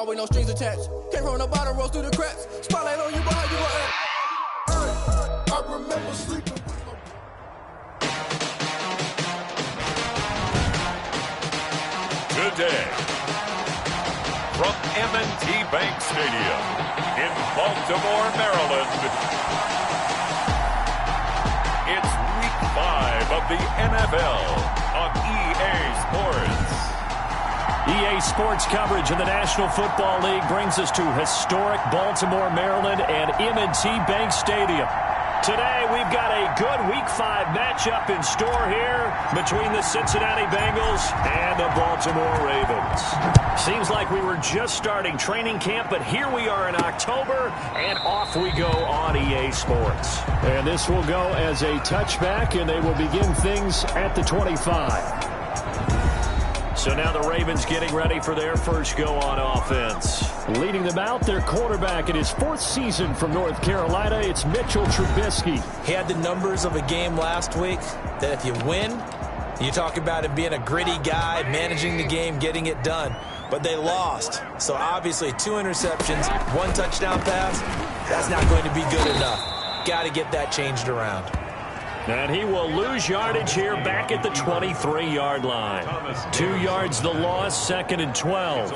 With no strings attached. Came from the bottom, rose through the cracks. Spotlight on you, boy, you gon' act. I remember sleeping with my... Today, from M&T Bank Stadium in Baltimore, Maryland, it's Week 5 of the NFL on EA Sports. EA Sports coverage of the National Football League brings us to historic Baltimore, Maryland, and M&T Bank Stadium. Today, we've got a good Week 5 matchup in store here between the Cincinnati Bengals and the Baltimore Ravens. Seems like we were just starting training camp, but here we are in October, and off we go on EA Sports. And this will go as a touchback, and they will begin things at the 25. So now the Ravens getting ready for their first go on offense. Leading them out, their quarterback in his 4th season from North Carolina, it's Mitchell Trubisky. He had the numbers of a game last week that if you win, you talk about him being a gritty guy, managing the game, getting it done. But they lost. So obviously 2 interceptions, 1 touchdown pass, that's not going to be good enough. Got to get that changed around. And he will lose yardage here back at the 23-yard line. 2 yards the loss, 2nd and 12.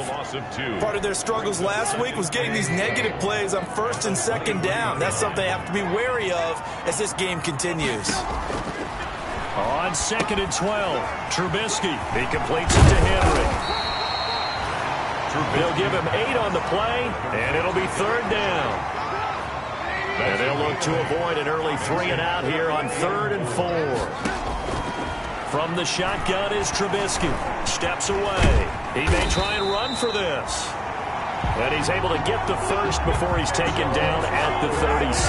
Part of their struggles last week was getting these negative plays on 1st and 2nd down. That's something they have to be wary of as this game continues. On 2nd and 12, Trubisky. He completes it to Henry. They'll give him 8 on the play, and it'll be 3rd down. And they'll look to avoid an early 3 and out here on 3rd and 4. From the shotgun is Trubisky. Steps away. He may try and run for this. And he's able to get the first before he's taken down at the 36.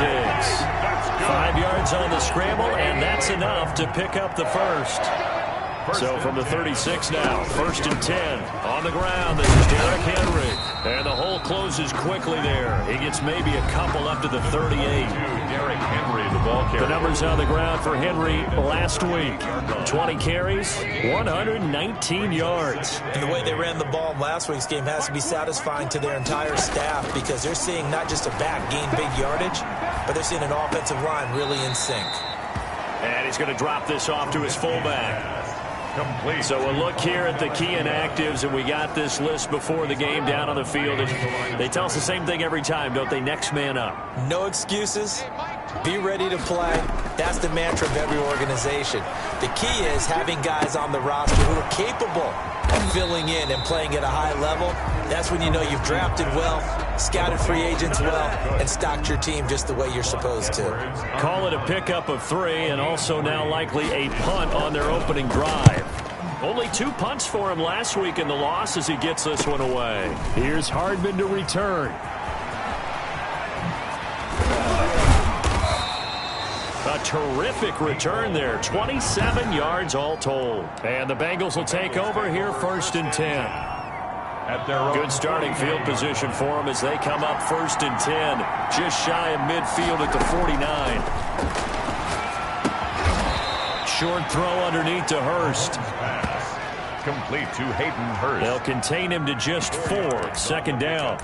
5 yards on the scramble, and that's enough to pick up the first. So from the 36 now, 1st and 10. On the ground, this is Derrick Henry. And the hole closes quickly there. He gets maybe a couple up to the 38. Derrick Henry, the ball carrier. The numbers on the ground for Henry last week. 20 carries, 119 yards. And the way they ran the ball in last week's game has to be satisfying to their entire staff because they're seeing not just a back gain big yardage, but they're seeing an offensive line really in sync. And he's going to drop this off to his fullback. Complete. So a look here at the key inactives, and we got this list before the game down on the field. And they tell us the same thing every time, don't they? Next man up. No excuses. Be ready to play. That's the mantra of every organization. The key is having guys on the roster who are capable of filling in and playing at a high level. That's when you know you've drafted well, scouted free agents well, and stocked your team just the way you're supposed to. Call it a pickup of 3, and also now likely a punt on their opening drive. Only 2 punts for him last week in the loss as he gets this one away. Here's Hardman to return. A terrific return there. 27 yards all told. And the Bengals will take over here 1st and 10. Good starting field position for them as they come up 1st and 10. Just shy of midfield at the 49. Short throw underneath to Hurst. Complete to Hayden Hurst. They'll contain him to just 4. 2nd down.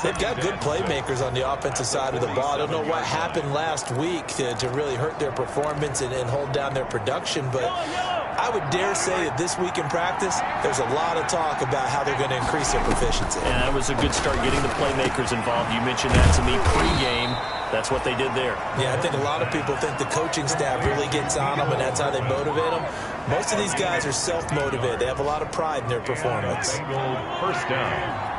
They've got good playmakers on the offensive side of the ball. I don't know what happened last week to really hurt their performance and hold down their production, but I would dare say that this week in practice, there's a lot of talk about how they're going to increase their proficiency. And that was a good start getting the playmakers involved. You mentioned that to me pregame. That's what they did there. Yeah, I think a lot of people think the coaching staff really gets on them, and that's how they motivate them. Most of these guys are self-motivated. They have a lot of pride in their performance. 1st down.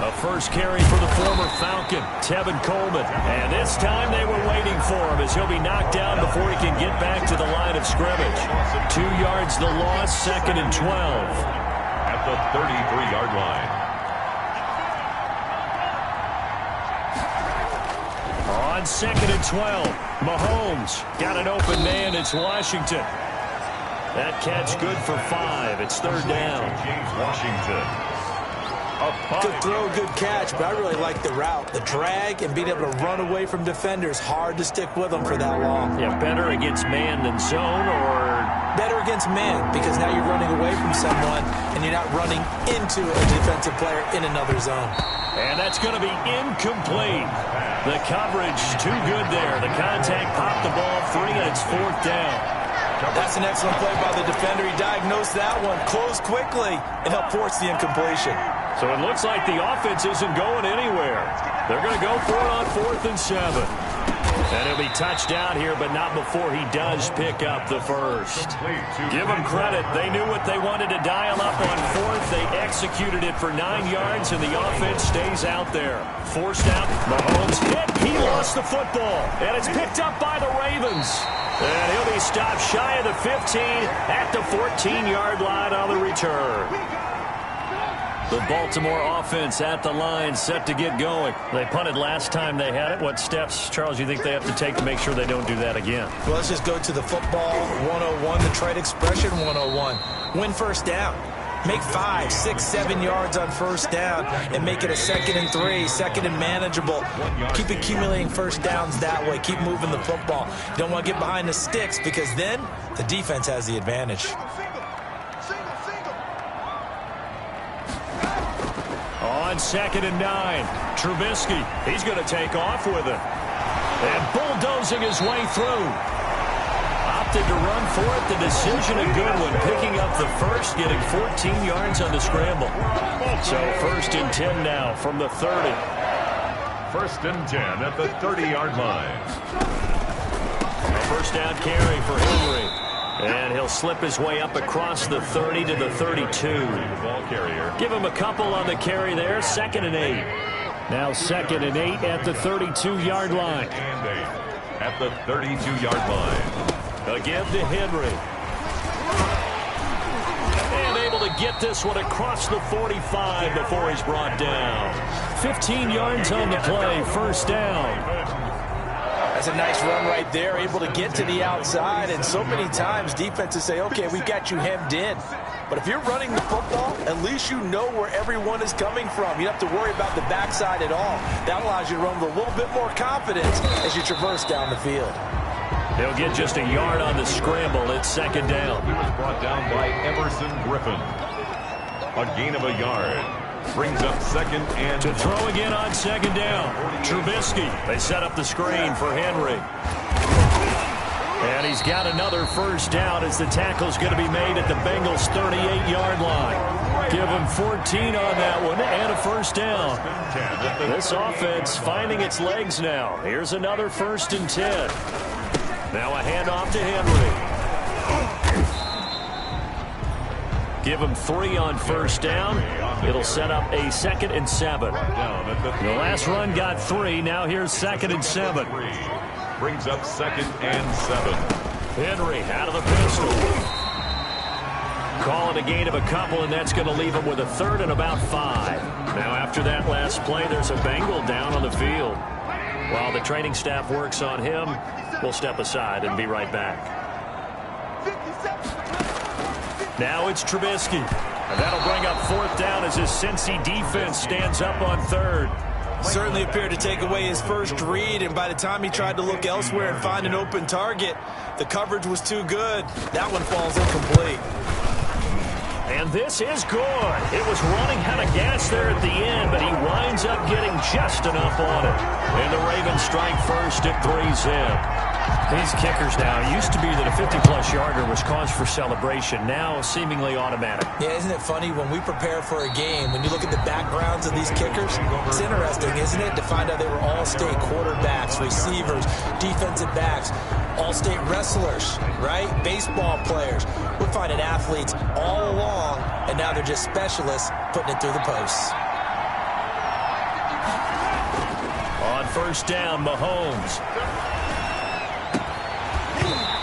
A first carry for the former Falcon, Tevin Coleman. And this time they were waiting for him as he'll be knocked down before he can get back to the line of scrimmage. 2 yards the loss, 2nd and 12. At the 33-yard line. On 2nd and 12, Mahomes got an open man. It's Washington. That catch good for 5. It's 3rd down. James Washington. Good throw, good catch, but I really like the route. The drag and being able to run away from defenders, hard to stick with them for that long. Yeah, better against man than zone, or better against man because now you're running away from someone and you're not running into a defensive player in another zone. And that's going to be incomplete. The coverage too good there. The contact popped the ball free, and it's 4th down. That's an excellent play by the defender. He diagnosed that one, closed quickly, and helped force the incompletion. So it looks like the offense isn't going anywhere. They're going to go for it on 4th and 7. And he'll be touched down here, but not before he does pick up the first. Give them credit. They knew what they wanted to dial up on 4th. They executed it for 9 yards, and the offense stays out there. Forced out. Mahomes hit. He lost the football, and it's picked up by the Ravens. And he'll be stopped shy of the 15 at the 14-yard line on the return. The Baltimore offense at the line, set to get going. They punted last time they had it. What steps, Charles, you think they have to take to make sure they don't do that again? Well, let's just go to the football 101, the trade expression 101. Win first down. Make 5, 6, 7 yards on first down and make it a 2nd and 3, 2nd and manageable. Keep accumulating first downs that way. Keep moving the football. You don't want to get behind the sticks because then the defense has the advantage. On 2nd and 9, Trubisky, he's going to take off with it. And bulldozing his way through. Opted to run for it. The decision a good one. Picking up the first, getting 14 yards on the scramble. So 1st and 10 now from the 30. 1st and 10 at the 30-yard line. A first down carry for Henry. And he'll slip his way up across the 30 to the 32. Ball carrier. Give him a couple on the carry there. 2nd and 8. Now 2nd and 8 at the 32-yard line. And 8 at the 32-yard line. Again to Henry. And able to get this one across the 45 before he's brought down. 15 yards on the play. First down. That's a nice run right there, able to get to the outside, and so many times defenses say, okay, we've got you hemmed in. But if you're running the football, at least you know where everyone is coming from. You don't have to worry about the backside at all. That allows you to run with a little bit more confidence as you traverse down the field. He'll get just a yard on the scramble. It's 2nd down. He was brought down by Emerson Griffin. A gain of a yard. Brings up 2nd and to throw again on 2nd down. Trubisky. They set up the screen for Henry. And he's got another first down as the tackle's going to be made at the Bengals' 38-yard line. Give him 14 on that one and a first down. This offense finding its legs now. Here's another 1st and 10. Now a handoff to Henry. Give him 3 on first down. It'll set up a 2nd and 7. The last run got 3. Now here's 2nd and 7. Brings up 2nd and 7. Henry out of the pistol. Calling a gain of a couple, and that's going to leave him with a 3rd and about 5. Now after that last play, there's a Bengal down on the field. While the training staff works on him, we'll step aside and be right back. Now it's Trubisky. And that'll bring up 4th down as his Cincy defense stands up on 3rd. Certainly appeared to take away his first read, and by the time he tried to look elsewhere and find an open target, the coverage was too good. That one falls incomplete. And this is good. It was running out of gas there at the end, but he winds up getting just enough on it. And the Ravens strike first at 3-zip. These kickers now, it used to be that a 50-plus yarder was cause for celebration. Now seemingly automatic. Yeah, isn't it funny when we prepare for a game, when you look at the backgrounds of these kickers, it's interesting, isn't it, to find out they were all-state quarterbacks, receivers, defensive backs, all-state wrestlers, right? Baseball players. We're finding athletes all along, and now they're just specialists putting it through the posts. On first down, Mahomes.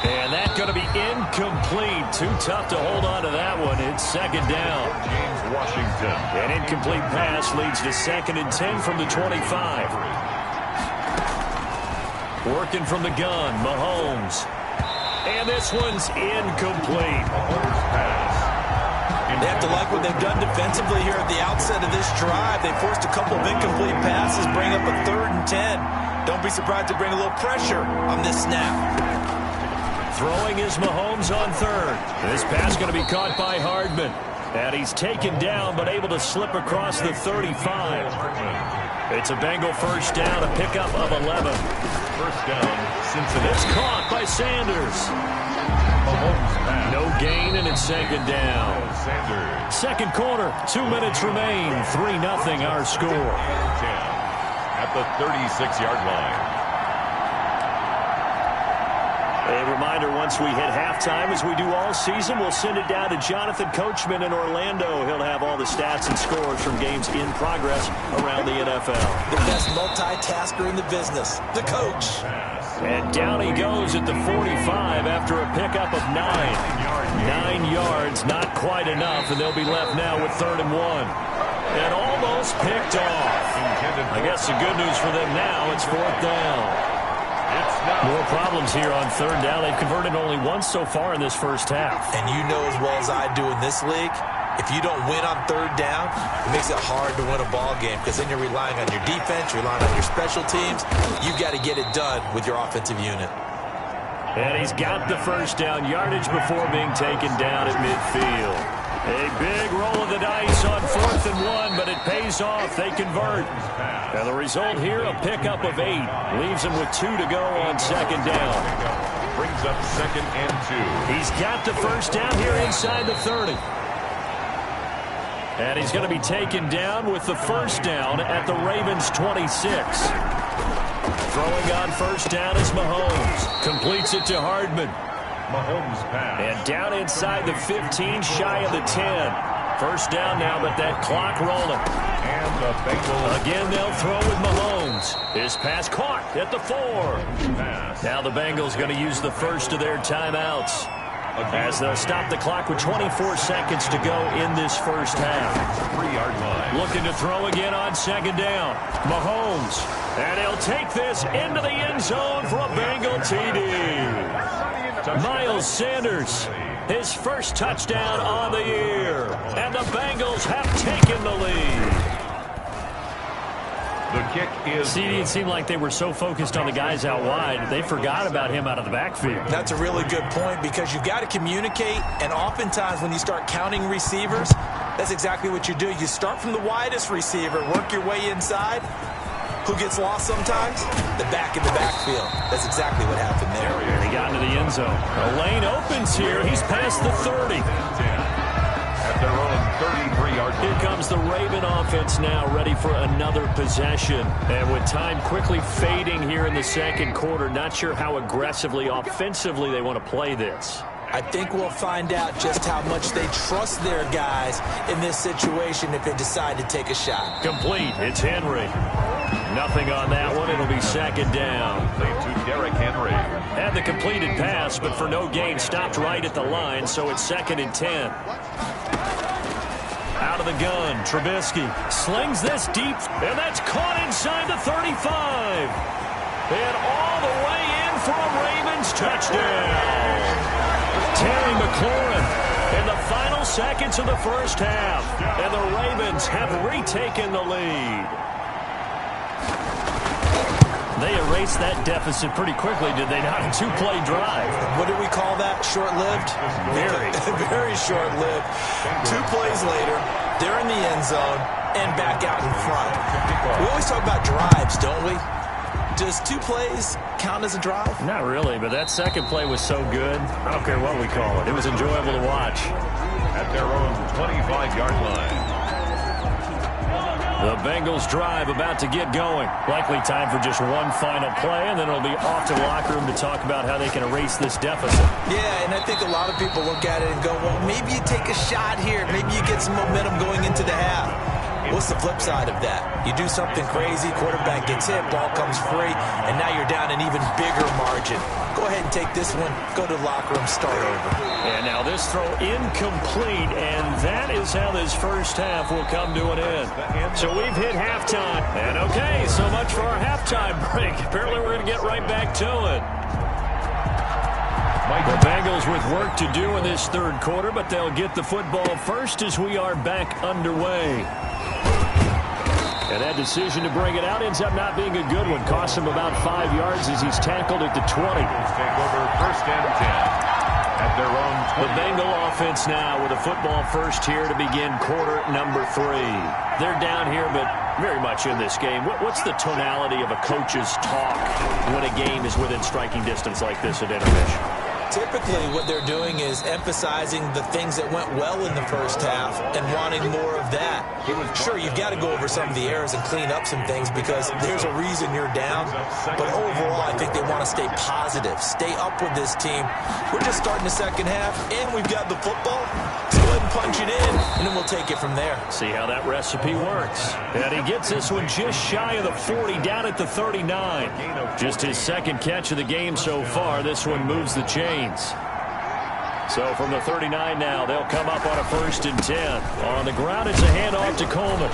And that's going to be incomplete. Too tough to hold on to that one. It's 2nd down. James Washington. An incomplete pass leads to 2nd and 10 from the 25. Working from the gun, Mahomes. And this one's incomplete. They have to like what they've done defensively here at the outset of this drive. They forced a couple of incomplete passes, bring up a 3rd and 10. Don't be surprised to bring a little pressure on this snap. Throwing is Mahomes on third. This pass going to be caught by Hardman. And he's taken down, but able to slip across the 35. It's a Bengal first down, a pickup of 11. First down, Cincinnati. It's caught by Sanders. Mahomes pass. No gain, and it's second down. Sanders. Second quarter, 2 minutes remain. 3-0 our score. 10 at the 36-yard line. A reminder, once we hit halftime, as we do all season, we'll send it down to Jonathan Coachman in Orlando. He'll have all the stats and scores from games in progress around the NFL. The best multitasker in the business, the coach. And down he goes at the 45 after a pickup of 9. 9 yards, not quite enough, and they'll be left now with 3rd and 1. And almost picked off. I guess the good news for them now, it's 4th down. More problems here on 3rd down. They've converted only once so far in this first half. And you know as well as I do in this league, if you don't win on 3rd down, it makes it hard to win a ball game because then you're relying on your defense, you're relying on your special teams. You've got to get it done with your offensive unit. And he's got the first down yardage before being taken down at midfield. A big roll of the dice on 4th and 1, but it pays off. They convert. And the result here, a pickup of 8. Leaves him with 2 to go on 2nd down. Brings up 2nd and 2. He's got the first down here inside the 30. And he's going to be taken down with the first down at the Ravens' 26. Throwing on first down is Mahomes. Completes it to Hardman. Mahomes pass. And down inside the 15, shy of the 10. First down now, but that clock rolling. And the Bengals. Again, they'll throw with Mahomes. His pass caught at the 4. Pass. Now the Bengals going to use the first of their timeouts as they'll stop the clock with 24 seconds to go in this first half. 3-yard line. Looking to throw again on 2nd down. Mahomes. And he'll take this into the end zone for a Bengal TD. Miles Sanders, his first touchdown on the year. And the Bengals have taken the lead. The kick is... See, it seemed like they were so focused on the guys out wide, they forgot about him out of the backfield. That's a really good point because you've got to communicate, and oftentimes when you start counting receivers, that's exactly what you do. You start from the widest receiver, work your way inside. Who gets lost sometimes? The back in the backfield. That's exactly what happened there. And he got into the end zone. A lane opens here. He's past the 30. At their own 33-yard line. Here comes the Raven offense now, ready for another possession. And with time quickly fading here in the second quarter, not sure how aggressively, offensively they want to play this. I think we'll find out just how much they trust their guys in this situation if they decide to take a shot. Complete. It's Henry. Nothing on that one. It'll be 2nd down. To Derrick Henry. Had the completed pass, but for no gain, stopped right at the line, so it's 2nd and 10. Out of the gun, Trubisky slings this deep, and that's caught inside the 35. And all the way in for a Ravens touchdown. Terry McLaurin in the final seconds of the first half, and the Ravens have retaken the lead. They erased that deficit pretty quickly, did they not? A 2-play drive. What do we call that? Short-lived? Very. Very short-lived. 2 plays later, they're in the end zone and back out in front. We always talk about drives, don't we? Does 2 plays count as a drive? Not really, but that second play was so good. I don't care what we call it. It was enjoyable to watch. At their own 25-yard line. The Bengals drive about to get going. Likely time for just one final play, and then it'll be off to the locker room to talk about how they can erase this deficit. Yeah, and I think a lot of people look at it and go, well, maybe you take a shot here. Maybe you get some momentum going into the half. What's the flip side of that? You do something crazy, quarterback gets hit, ball comes free, and now you're down an even bigger margin. Go ahead and take this one, go to the locker room, start over. And now this throw incomplete, and that is how this first half will come to an end. So we've hit halftime. And okay, so much for our halftime break. Apparently we're going to get right back to it. The Bengals with work to do in this third quarter, but they'll get the football first as we are back underway. And that decision to bring it out ends up not being a good one. Costs him about 5 yards as he's tackled at the 20. Take over 1st and 10 at their own 20. The Bengal offense now with a football first here to begin quarter number 3. They're down here, but very much in this game. What's the tonality of a coach's talk when a game is within striking distance like this at intermission? Typically, what they're doing is emphasizing the things that went well in the first half and wanting more of that. Sure, you've got to go over some of the errors and clean up some things because there's a reason you're down. But overall, I think they want to stay positive, stay up with this team. We're just starting the second half, and we've got the football. Let's go ahead and punch it in, and then we'll take it from there. See how that recipe works. And he gets this one just shy of the 40, down at the 39. Just his second catch of the game so far. This one moves the chains. So from the 39 now, they'll come up on a 1st and 10. On the ground, it's a handoff to Coleman.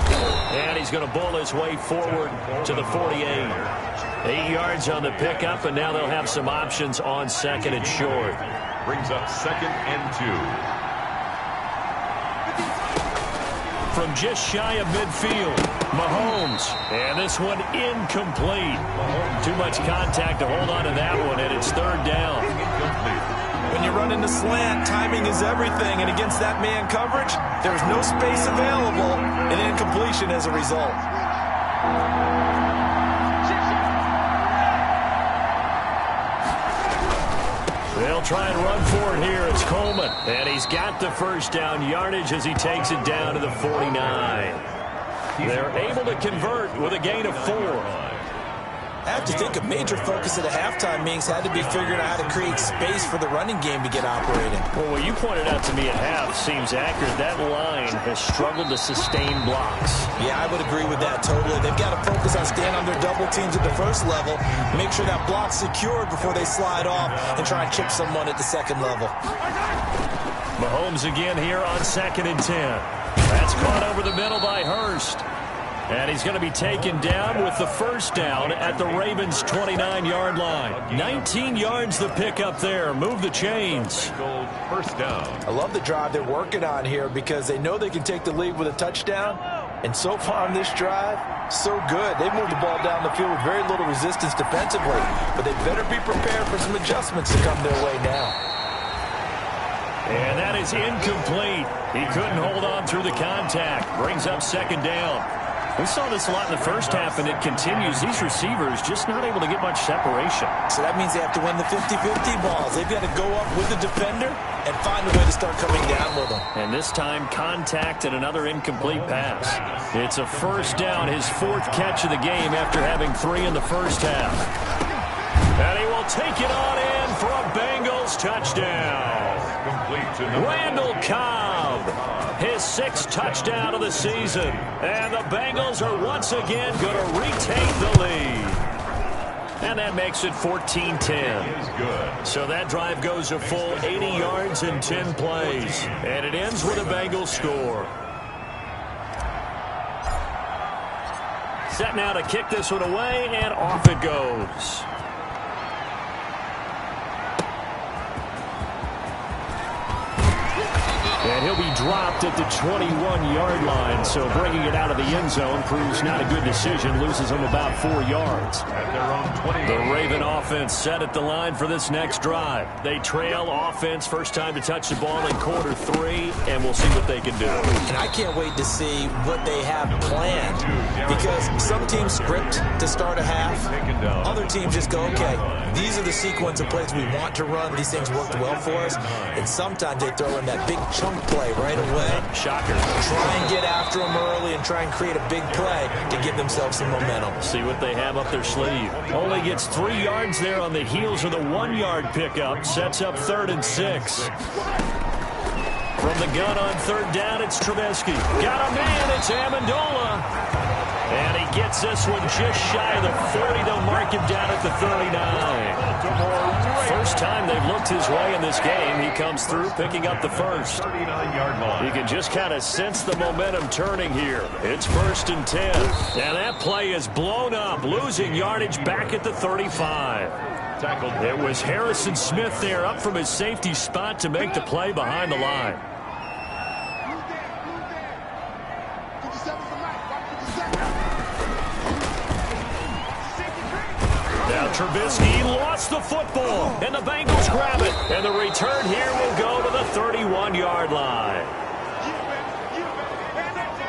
And he's going to bull his way forward to the 48. 8 yards on the pickup, and now they'll have some options on 2nd and short. Brings up 2nd and 2. From just shy of midfield, Mahomes. And this one incomplete. Too much contact to hold on to that one, and it's 3rd down. When you run into slant, timing is everything, and against that man coverage, there's no space available, and incompletion as a result. They'll try and run for it here. It's Coleman, and he's got the 1st down yardage as he takes it down to the 49. They're able to convert with a gain of 4. I have to think a major focus at a halftime meetings had to be figuring out how to create space for the running game to get operating. Well, what you pointed out to me at half seems accurate. That line has struggled to sustain blocks. Yeah, I would agree with that totally. They've got to focus on staying on their double teams at the 1st level, make sure that block's secured before they slide off and try and chip someone at the 2nd level. Mahomes again here on 2nd and 10. That's caught over the middle by Hurst. And he's going to be taken down with the 1st down at the Ravens' 29-yard line. 19 yards the pick up there. Move the chains. 1st down. I love the drive they're working on here because they know they can take the lead with a touchdown. And so far on this drive, so good. They've moved the ball down the field with very little resistance defensively. But they better be prepared for some adjustments to come their way now. And that is incomplete. He couldn't hold on through the contact. Brings up 2nd down. We saw this a lot in the first half, and it continues. These receivers just not able to get much separation. So that means they have to win the 50-50 balls. They've got to go up with the defender and find a way to start coming down with them. And this time, contact and another incomplete pass. It's a 1st down, his 4th catch of the game after having 3 in the first half. And he will take it on in for a Bengals touchdown. Randall Cobb, his 6th touchdown of the season. And the Bengals are once again going to retake the lead. And that makes it 14-10. So that drive goes a full 80 yards in 10 plays. And it ends with a Bengals score. Set now to kick this one away, and off it goes. And he'll be dropped at the 21-yard line, so bringing it out of the end zone proves not a good decision, loses him about 4 yards. At their own 20. The Raven offense set at the line for this next drive. They trail offense, first time to touch the ball in quarter 3, and we'll see what they can do. And I can't wait to see what they have planned, because some teams script to start a half. Other teams just go, okay, these are the sequence of plays we want to run. These things worked well for us. And sometimes they throw in that big chunk play right away. Shocker. Try and get after them early and try and create a big play to give themselves some momentum. See what they have up their sleeve. Only gets 3 yards there on the heels of the 1-yard pickup. Sets up 3rd and 6. From the gun on 3rd down, it's Trubisky. Got a man, it's Amendola. And he gets this one just shy of the 40. They'll mark him down at the 39. First time they've looked his way in this game. He comes through picking up the 1st. 39-yard line. You can just kind of sense the momentum turning here. It's 1st and 10. And that play is blown up, losing yardage back at the 35. Tackled. It was Harrison Smith there up from his safety spot to make the play behind the line. Trubisky lost the football, and the Bengals grab it. And the return here will go to the 31-yard line.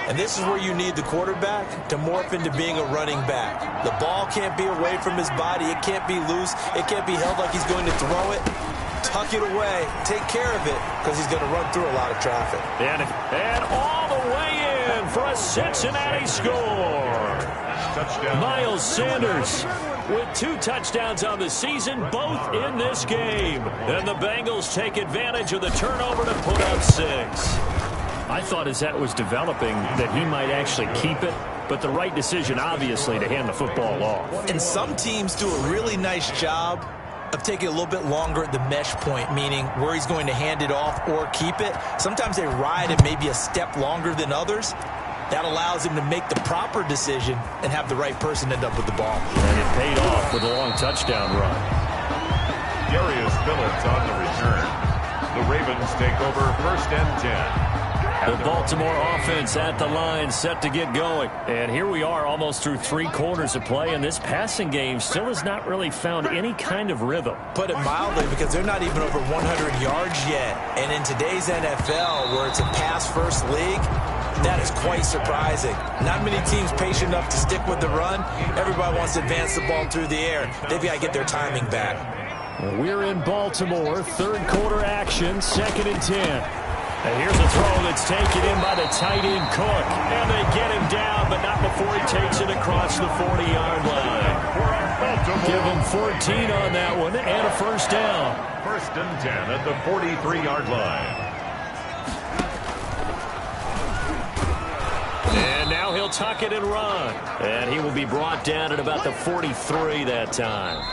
And this is where you need the quarterback to morph into being a running back. The ball can't be away from his body. It can't be loose. It can't be held like he's going to throw it. Tuck it away. Take care of it because he's going to run through a lot of traffic. And all the way in for a Cincinnati score. Touchdown. Miles Sanders with 2 touchdowns on the season, both in this game. And the Bengals take advantage of the turnover to put up 6. I thought as that was developing that he might actually keep it, but the right decision, obviously, to hand the football off. And some teams do a really nice job of taking a little bit longer at the mesh point, meaning where he's going to hand it off or keep it. Sometimes they ride it maybe a step longer than others. That allows him to make the proper decision and have the right person end up with the ball. And it paid off with a long touchdown run. Darius Phillips on the return. The Ravens take over 1st and 10. The Baltimore offense at the line, set to get going. And here we are almost through 3 quarters of play, and this passing game still has not really found any kind of rhythm. Put it mildly, because they're not even over 100 yards yet. And in today's NFL, where it's a pass-first league, that is quite surprising. Not many teams patient enough to stick with the run. Everybody wants to advance the ball through the air. They've got to get their timing back. We're in Baltimore, 3rd quarter action, 2nd and 10. And here's a throw that's taken in by the tight end Cook. And they get him down, but not before he takes it across the 40-yard line. Give him 14 on that one and a 1st down. 1st and 10 at the 43-yard line. And now he'll tuck it and run. And he will be brought down at about the 43 that time.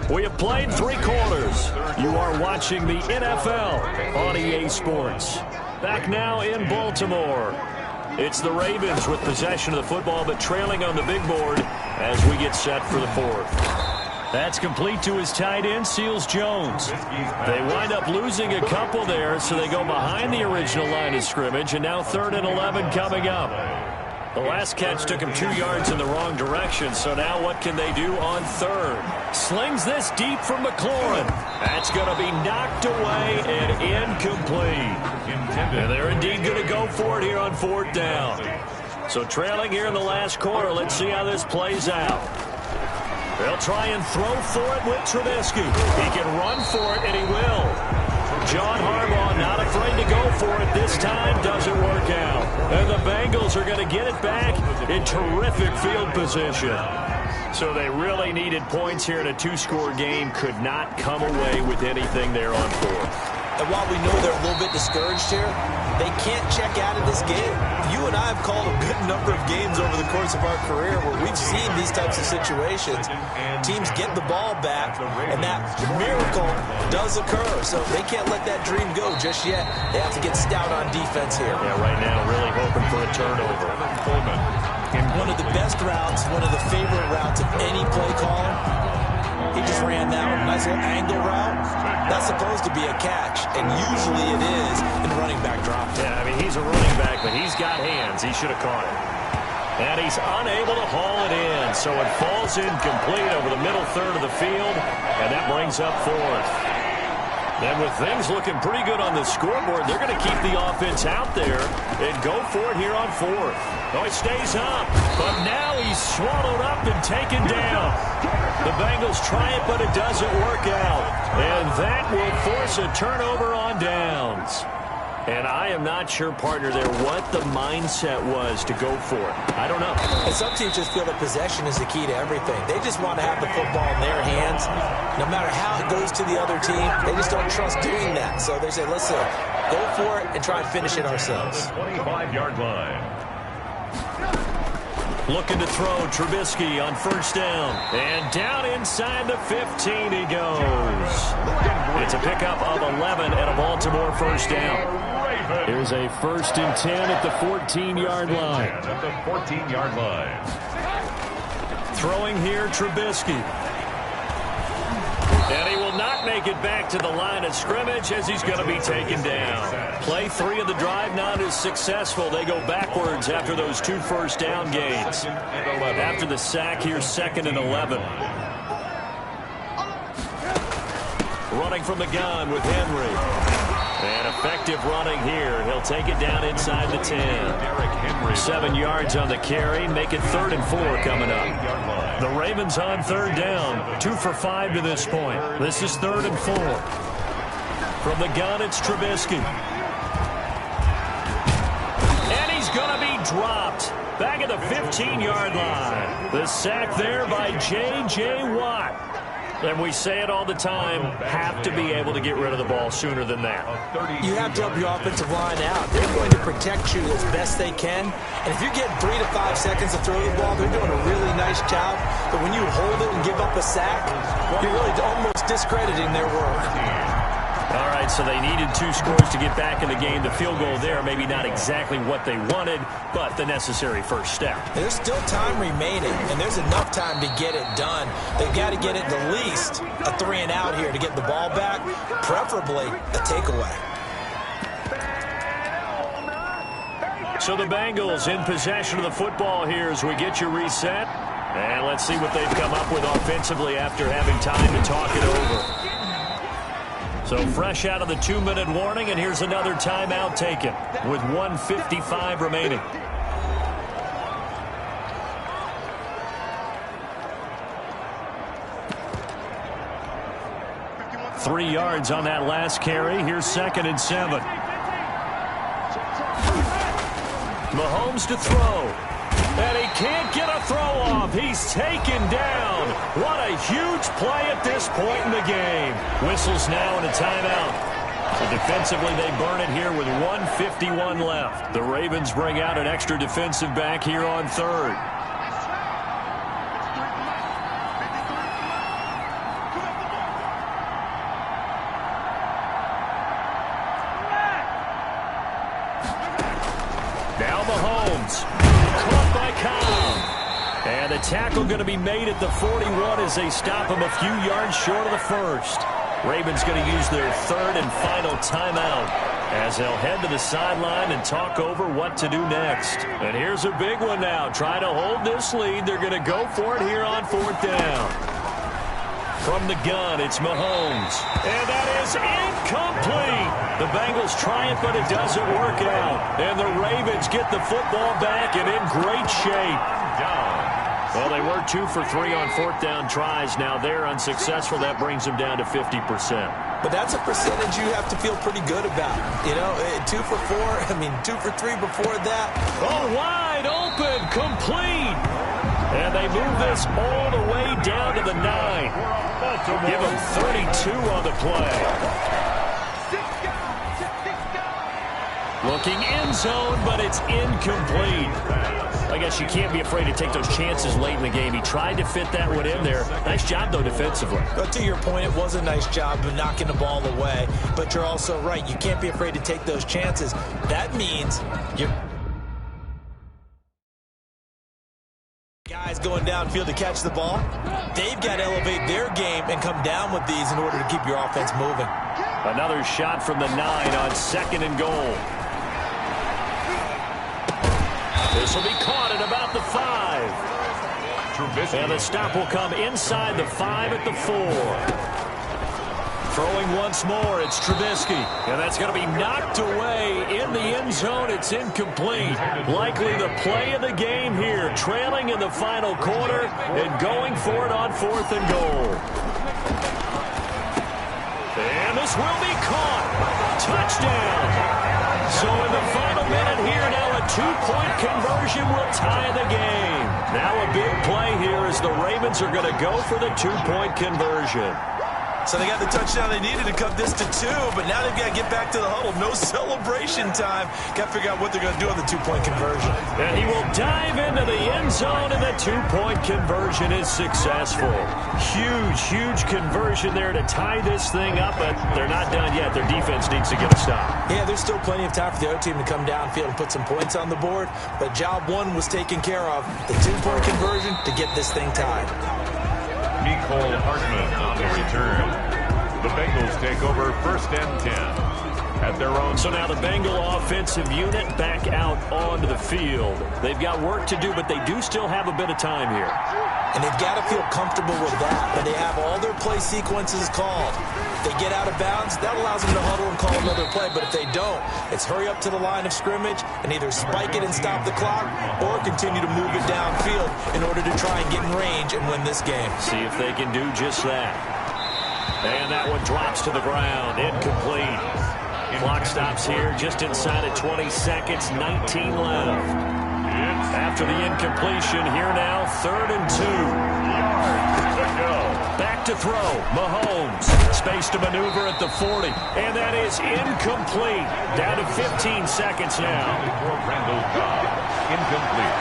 We have played 3 quarters. You are watching the NFL on EA Sports. Back now in Baltimore. It's the Ravens with possession of the football, but trailing on the big board as we get set for the 4th. That's complete to his tight end, Seals Jones. They wind up losing a couple there, so they go behind the original line of scrimmage, and now 3rd and 11 coming up. The last catch took him 2 yards in the wrong direction, so now what can they do on 3rd? Slings this deep from McLaurin. That's going to be knocked away and incomplete. And they're indeed going to go for it here on 4th down. So trailing here in the last quarter, let's see how this plays out. They'll try and throw for it with Trubisky. He can run for it, and he will. John Harbaugh not afraid to go for it. This time doesn't work out. And the Bengals are going to get it back in terrific field position. So they really needed points here in a 2-score game. Could not come away with anything there on 4th. And while we know they're a little bit discouraged here, they can't check out of this game. You and I have called a good number of games over the course of our career where we've seen these types of situations. Teams get the ball back, and that miracle does occur. So they can't let that dream go just yet. They have to get stout on defense here. Yeah, right now really hoping for a turnover. One of the best routes, one of the favorite routes of any play caller. He just ran that one. Nice little angle route. That's supposed to be a catch, and usually it is in running back drop. Yeah, I mean, he's a running back, but he's got hands. He should have caught it. And he's unable to haul it in, so it falls incomplete over the middle third of the field, and that brings up 4th. And with things looking pretty good on the scoreboard, they're going to keep the offense out there and go for it here on 4th. Oh, he stays up, but now he's swallowed up and taken down. The Bengals try it, but it doesn't work out. And that will force a turnover on downs. And I am not sure, partner, there what the mindset was to go for it. I don't know. And some teams just feel that possession is the key to everything. They just want to have the football in their hands. No matter how it goes to the other team, they just don't trust doing that. So they say, listen, go for it and try and finish it ourselves. 25-yard line. Looking to throw Trubisky on 1st down. And down inside the 15 he goes. It's a pickup of 11 and a Baltimore 1st down. Here's a 1st and 10 at the 14-yard line. At the 14-yard line. Throwing here, Trubisky. And he will not make it back to the line of scrimmage as he's going to be taken down. Play 3 of the drive not as successful. They go backwards after those 2 first down gains. After the sack, here's 2nd and 11. Running from the gun with Henry. And effective running here. He'll take it down inside the 10. 7 yards on the carry. Make it 3rd and 4 coming up. The Ravens on 3rd down. 2 for 5 to this point. This is 3rd and 4. From the gun, it's Trubisky. And he's going to be dropped. Back at the 15-yard line. The sack there by J.J. Watt. And we say it all the time, have to be able to get rid of the ball sooner than that. You have to help your offensive line out. They're going to protect you as best they can. And if you get 3 to 5 seconds to throw the ball, they're doing a really nice job. But when you hold it and give up a sack, you're really almost discrediting their work. All right, so they needed 2 scores to get back in the game. The field goal there, maybe not exactly what they wanted, but the necessary first step. There's still time remaining, and there's enough time to get it done. They've got to get it the least a 3 and out here to get the ball back, preferably a takeaway. So the Bengals in possession of the football here as we get you reset. And let's see what they've come up with offensively after having time to talk it over. So fresh out of the 2-minute warning, and here's another timeout taken with 1:55 remaining. Three yards on that last carry. Here's 2nd and 7. Mahomes to throw. And he can't get a throw off. He's taken down. What a huge play at this point in the game. Whistles now and a timeout. So defensively, they burn it here with 1:51 left. The Ravens bring out an extra defensive back here on 3rd. Now Mahomes. Caught by Cobb. And the tackle going to be made at the 41 as they stop him a few yards short of the first. Ravens going to use their 3rd and final timeout as they'll head to the sideline and talk over what to do next. And here's a big one now. Trying to hold this lead. They're going to go for it here on 4th down. From the gun, it's Mahomes. And that is incomplete. The Bengals try it, but it doesn't work out. And the Ravens get the football back and in great shape. Well, they were 2 for 3 on 4th down tries. Now they're unsuccessful. That brings them down to 50%. But that's a percentage you have to feel pretty good about. You know, 2 for 4, 2 for 3 before that. Oh, wide open, complete. And they move this all the way down to the 9. Give them 32 on the play. Looking end zone, but it's incomplete. I guess you can't be afraid to take those chances late in the game. He tried to fit that one in there. Nice job, though, defensively. But to your point, it was a nice job of knocking the ball away. But you're also right. You can't be afraid to take those chances. That means you're guys going downfield to catch the ball. They've got to elevate their game and come down with these in order to keep your offense moving. Another shot from the 9 on 2nd and goal. This will be caught at about the 5. And the stop will come inside the 5 at the 4. Throwing once more, it's Trubisky. And that's going to be knocked away in the end zone. It's incomplete. Likely the play of the game here. Trailing in the final quarter and going for it on 4th and goal. And this will be caught. Touchdown. So in the final minute here, now a 2-point conversion will tie the game. Now a big play here as the Ravens are going to go for the 2-point conversion. So they got the touchdown they needed to cut this to 2, but now they've got to get back to the huddle. No celebration time. Got to figure out what they're going to do on the 2-point conversion. And he will dive into the end zone, and the 2-point conversion is successful. Huge, huge conversion there to tie this thing up, but they're not done yet. Their defense needs to get a stop. Yeah, there's still plenty of time for the other team to come downfield and put some points on the board, but job 1 was taken care of. The 2-point conversion to get this thing tied. Nicole Hartman on the return. The Bengals take over 1st and 10 at their own. So now the Bengal offensive unit back out onto the field. They've got work to do, but they do still have a bit of time here. And they've got to feel comfortable with that, but they have all their play sequences called. If they get out of bounds, that allows them to huddle and call another play, but if they don't, it's hurry up to the line of scrimmage and either spike it and stop the clock or continue to move it downfield in order to try and get in range and win this game. See if they can do just that. And that one drops to the ground. Incomplete. Clock stops here just inside of 20 seconds, 19 left. After the incompletion, here now, 3rd and 2. Back to throw, Mahomes. Space to maneuver at the 40, and that is incomplete. Down to 15 seconds now. Incomplete.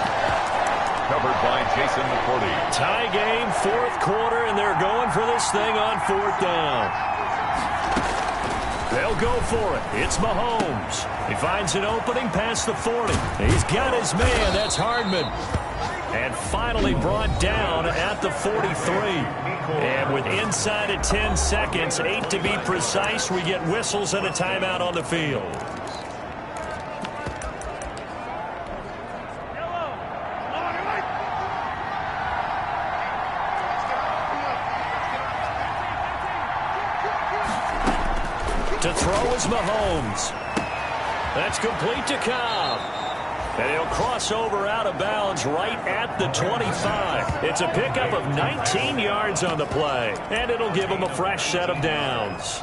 Covered by Jason McCourty. Tie game, 4th quarter, and they're going for this thing on 4th down. They'll go for it. It's Mahomes. He finds an opening past the 40. He's got his man. That's Hardman. And finally brought down at the 43. And with inside of 10 seconds, 8 to be precise, we get whistles and a timeout on the field. To throw is Mahomes. That's complete to Cobb. And he'll cross over out of bounds right at the 25. It's a pickup of 19 yards on the play. And it'll give him a fresh set of downs.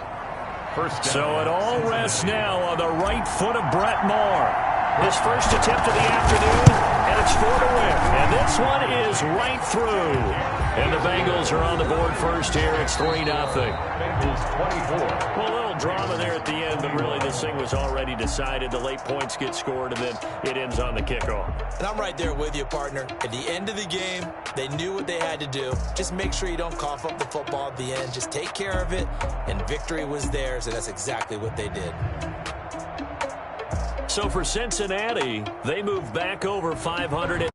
So it all rests now on the right foot of Brett Moore. His first attempt of the afternoon, and it's 4 to win. And this one is right through. And the Bengals are on the board first here. It's 3-0. Bengals 24. Well, a little drama there at the end, but really this thing was already decided. The late points get scored, and then it ends on the kickoff. And I'm right there with you, partner. At the end of the game, they knew what they had to do. Just make sure you don't cough up the football at the end. Just take care of it, and victory was theirs, and that's exactly what they did. So for Cincinnati, they move back over 500.